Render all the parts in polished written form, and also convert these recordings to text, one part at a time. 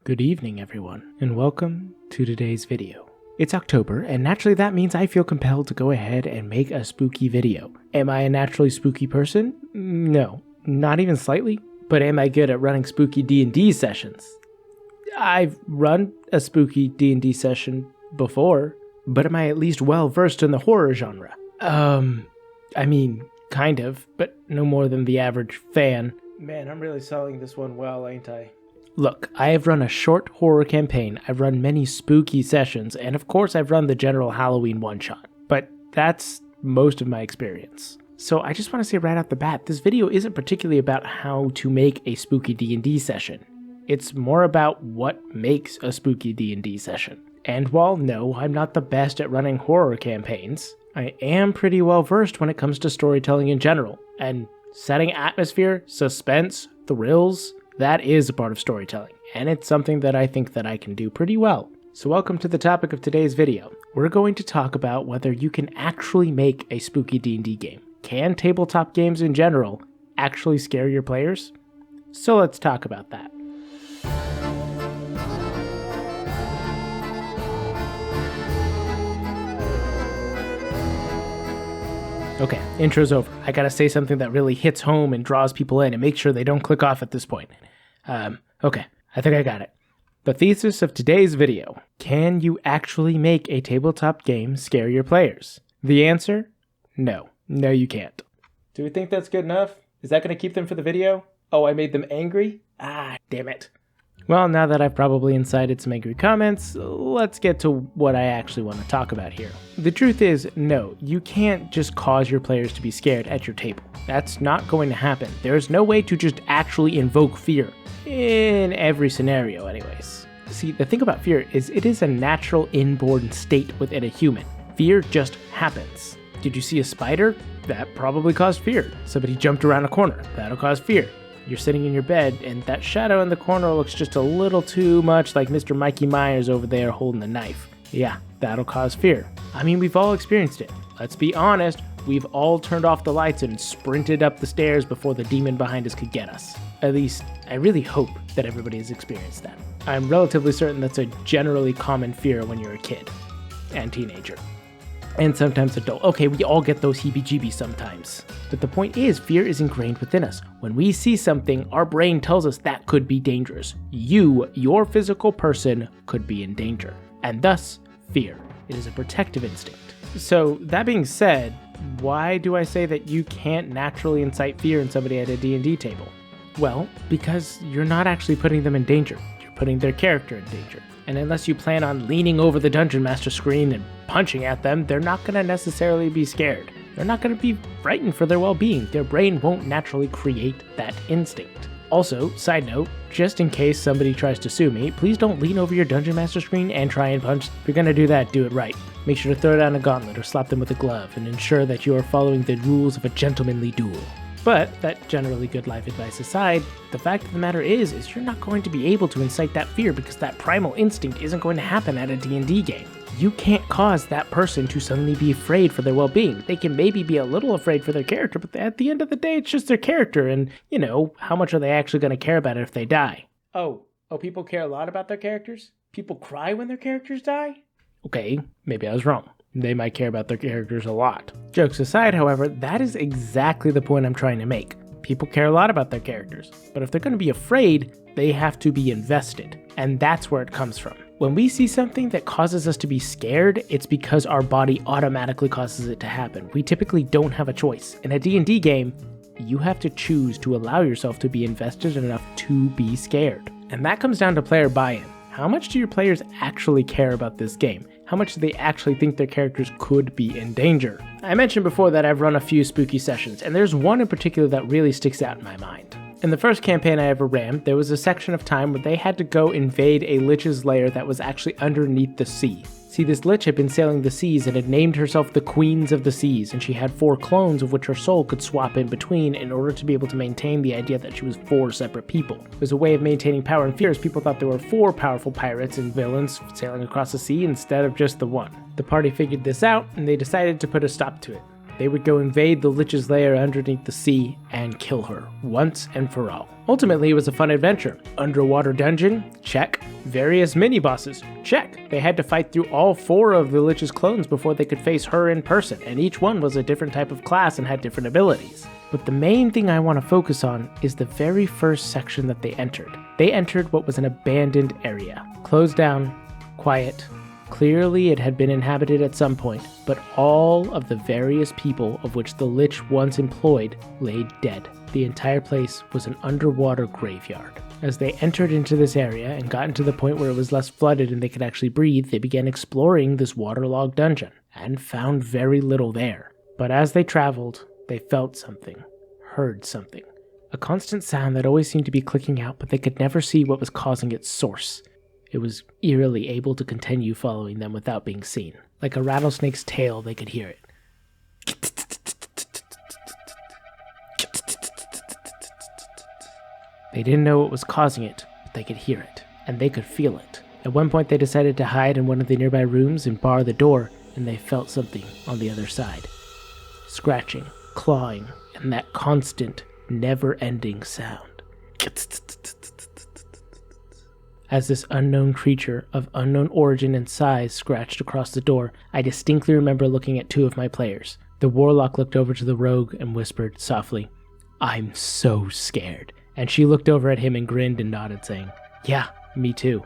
Good evening, everyone, and welcome to today's video. It's October, and naturally that means I feel compelled to go ahead and make a spooky video. Am I a naturally spooky person? No, not even slightly. But am I good at running spooky D&D sessions? I've run a spooky D&D session before, but am I at least well versed in the horror genre? I mean, kind of, but no more than the average fan. Man, I'm really selling this one well, ain't I? Look, I have run a short horror campaign, I've run many spooky sessions, and of course I've run the general Halloween one-shot. But that's most of my experience. So I just want to say right off the bat, this video isn't particularly about how to make a spooky D&D session. It's more about what makes a spooky D&D session. And while no, I'm not the best at running horror campaigns, I am pretty well versed when it comes to storytelling in general. And setting atmosphere, suspense, thrills, that is a part of storytelling, and it's something that I think that I can do pretty well. So welcome to the topic of today's video. We're going to talk about whether you can actually make a spooky D&D game. Can tabletop games in general actually scare your players? So let's talk about that. Okay, intro's over. I gotta say something that really hits home and draws people in and make sure they don't click off at this point. Okay, I think I got it. The thesis of today's video: can you actually make a tabletop game scare your players? The answer? No. No, you can't. Do we think that's good enough? Is that gonna keep them for the video? Oh, I made them angry? Ah, damn it. Well, now that I've probably incited some angry comments, let's get to what I actually want to talk about here. The truth is, no, you can't just cause your players to be scared at your table. That's not going to happen. There's no way to just actually invoke fear. In every scenario, anyways. See, the thing about fear is it is a natural inborn state within a human. Fear just happens. Did you see a spider? That probably caused fear. Somebody jumped around a corner. That'll cause fear. You're sitting in your bed, and that shadow in the corner looks just a little too much like Mr. Mikey Myers over there holding the knife. Yeah, that'll cause fear. I mean, we've all experienced it. Let's be honest, we've all turned off the lights and sprinted up the stairs before the demon behind us could get us. At least, I really hope that everybody has experienced that. I'm relatively certain that's a generally common fear when you're a kid and teenager. And sometimes adult. Okay, we all get those heebie-jeebies sometimes. But the point is, fear is ingrained within us. When we see something, our brain tells us that could be dangerous. You, your physical person, could be in danger. And thus, fear. It is a protective instinct. So, that being said, why do I say that you can't naturally incite fear in somebody at a D&D table? Well, because you're not actually putting them in danger. You're putting their character in danger. And unless you plan on leaning over the Dungeon Master screen and punching at them, they're not going to necessarily be scared. They're not going to be frightened for their well-being. Their brain won't naturally create that instinct. Also, side note, just in case somebody tries to sue me, please don't lean over your Dungeon Master screen and try and punch. If you're going to do that, do it right. Make sure to throw down a gauntlet or slap them with a glove and ensure that you are following the rules of a gentlemanly duel. But that generally good life advice aside, the fact of the matter is you're not going to be able to incite that fear because that primal instinct isn't going to happen at a D&D game. You can't cause that person to suddenly be afraid for their well-being. They can maybe be a little afraid for their character, but at the end of the day, it's just their character, and, you know, how much are they actually going to care about it if they die? Oh, people care a lot about their characters? People cry when their characters die? Okay, maybe I was wrong. They might care about their characters a lot. Jokes aside, however, that is exactly the point I'm trying to make. People care a lot about their characters, but if they're going to be afraid, they have to be invested, and that's where it comes from. When we see something that causes us to be scared, it's because our body automatically causes it to happen. We typically don't have a choice. In a D&D game, you have to choose to allow yourself to be invested enough to be scared. And that comes down to player buy-in. How much do your players actually care about this game? How much do they actually think their characters could be in danger? I mentioned before that I've run a few spooky sessions, and there's one in particular that really sticks out in my mind. In the first campaign I ever ran, there was a section of time where they had to go invade a lich's lair that was actually underneath the sea. See, this lich had been sailing the seas and had named herself the Queens of the Seas, and she had 4 clones of which her soul could swap in between in order to be able to maintain the idea that she was 4 separate people. It was a way of maintaining power and fear, as people thought there were 4 powerful pirates and villains sailing across the sea instead of just the one. The party figured this out, and they decided to put a stop to it. they would go invade the Lich's lair underneath the sea and kill her, once and for all. Ultimately, it was a fun adventure. Underwater dungeon? Check. Various mini-bosses? Check. They had to fight through all 4 of the Lich's clones before they could face her in person, and each one was a different type of class and had different abilities. But the main thing I want to focus on is the very first section that they entered. They entered what was an abandoned area. Closed down, quiet. Clearly it had been inhabited at some point, but all of the various people of which the Lich once employed lay dead. The entire place was an underwater graveyard. As they entered into this area and gotten to the point where it was less flooded and they could actually breathe, they began exploring this waterlogged dungeon, and found very little there. But as they traveled, they felt something, heard something. A constant sound that always seemed to be clicking out, but they could never see what was causing its source. It was eerily able to continue following them without being seen. Like a rattlesnake's tail, they could hear it. They didn't know what was causing it, but they could hear it, and they could feel it. At one point they decided to hide in one of the nearby rooms and bar the door, and they felt something on the other side. Scratching, clawing, and that constant, never-ending sound. As this unknown creature of unknown origin and size scratched across the door, I distinctly remember looking at 2 of my players. The warlock looked over to the rogue and whispered softly, "I'm so scared." And she looked over at him and grinned and nodded, saying, "Yeah, me too."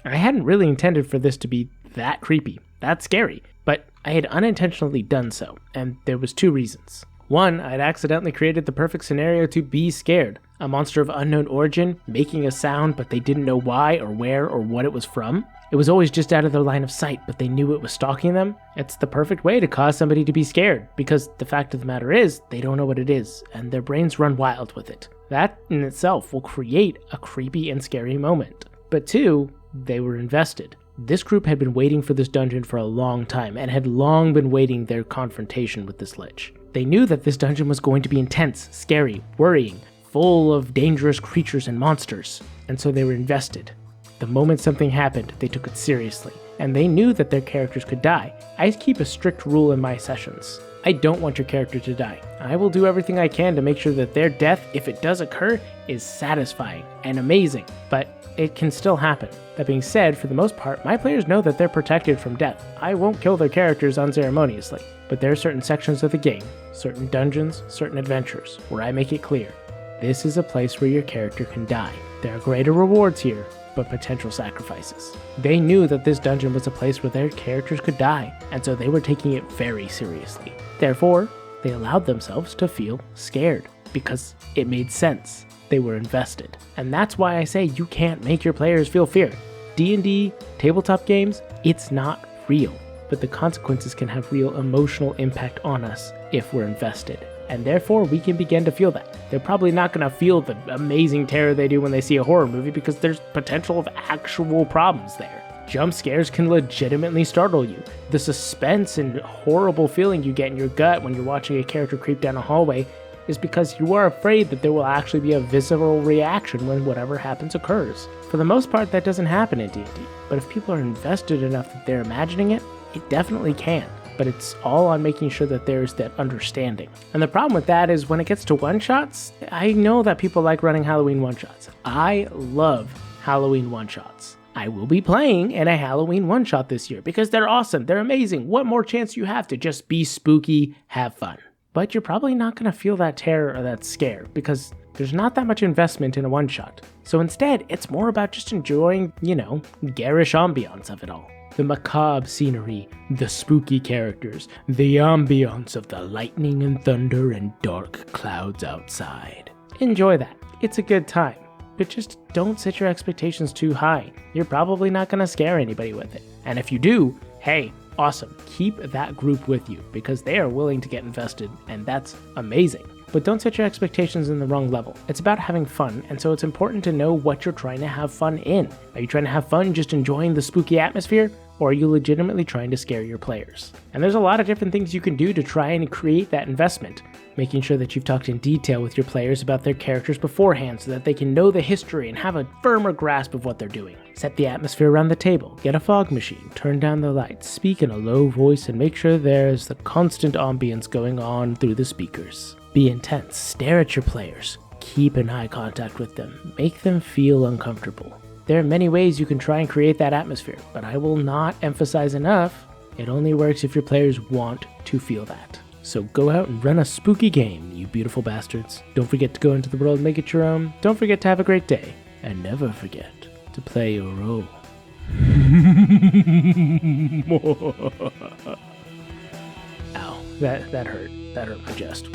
I hadn't really intended for this to be that creepy, that scary, but I had unintentionally done so, and there was 2 reasons. One, I'd accidentally created the perfect scenario to be scared. A monster of unknown origin, making a sound, but they didn't know why or where or what it was from. It was always just out of their line of sight, but they knew it was stalking them. It's the perfect way to cause somebody to be scared, because the fact of the matter is, they don't know what it is, and their brains run wild with it. That in itself will create a creepy and scary moment. But 2, they were invested. This group had been waiting for this dungeon for a long time, and had long been waiting their confrontation with this Lich. They knew that this dungeon was going to be intense, scary, worrying, full of dangerous creatures and monsters, and so they were invested. The moment something happened, they took it seriously, and they knew that their characters could die. I keep a strict rule in my sessions. I don't want your character to die. I will do everything I can to make sure that their death, if it does occur, is satisfying and amazing, but it can still happen. That being said, for the most part, my players know that they're protected from death. I won't kill their characters unceremoniously, but there are certain sections of the game, certain dungeons, certain adventures, where I make it clear, this is a place where your character can die. There are greater rewards here, but potential sacrifices. They knew that this dungeon was a place where their characters could die, and so they were taking it very seriously. Therefore, they allowed themselves to feel scared, because it made sense. They were invested. And that's why I say you can't make your players feel fear. D&D, tabletop games, it's not real, but the consequences can have real emotional impact on us if we're invested. And therefore, we can begin to feel that. They're probably not going to feel the amazing terror they do when they see a horror movie because there's potential of actual problems there. Jump scares can legitimately startle you. The suspense and horrible feeling you get in your gut when you're watching a character creep down a hallway is because you are afraid that there will actually be a visceral reaction when whatever happens occurs. For the most part, that doesn't happen in D&D, but if people are invested enough that they're imagining it, it definitely can. But it's all on making sure that there's that understanding. And the problem with that is when it gets to one-shots, I know that people like running Halloween one-shots. I love Halloween one-shots. I will be playing in a Halloween one-shot this year because they're awesome, they're amazing. What more chance you have to just be spooky, have fun? But you're probably not going to feel that terror or that scare because there's not that much investment in a one-shot. So instead, it's more about just enjoying, garish ambiance of it all. The macabre scenery, the spooky characters, the ambiance of the lightning and thunder and dark clouds outside. Enjoy that. It's a good time. But just don't set your expectations too high. You're probably not going to scare anybody with it. And if you do, hey, awesome. Keep that group with you because they are willing to get invested, and that's amazing. But don't set your expectations in the wrong level. It's about having fun, and so it's important to know what you're trying to have fun in. Are you trying to have fun just enjoying the spooky atmosphere? Or are you legitimately trying to scare your players? And there's a lot of different things you can do to try and create that investment. Making sure that you've talked in detail with your players about their characters beforehand so that they can know the history and have a firmer grasp of what they're doing. Set the atmosphere around the table, get a fog machine, turn down the lights, speak in a low voice, and make sure there's the constant ambience going on through the speakers. Be intense, stare at your players, keep an eye contact with them, make them feel uncomfortable. There are many ways you can try and create that atmosphere, but I will not emphasize enough, it only works if your players want to feel that. So go out and run a spooky game, you beautiful bastards. Don't forget to go into the world and make it your own. Don't forget to have a great day, and never forget to play your role. Ow, that hurt. That hurt my chest.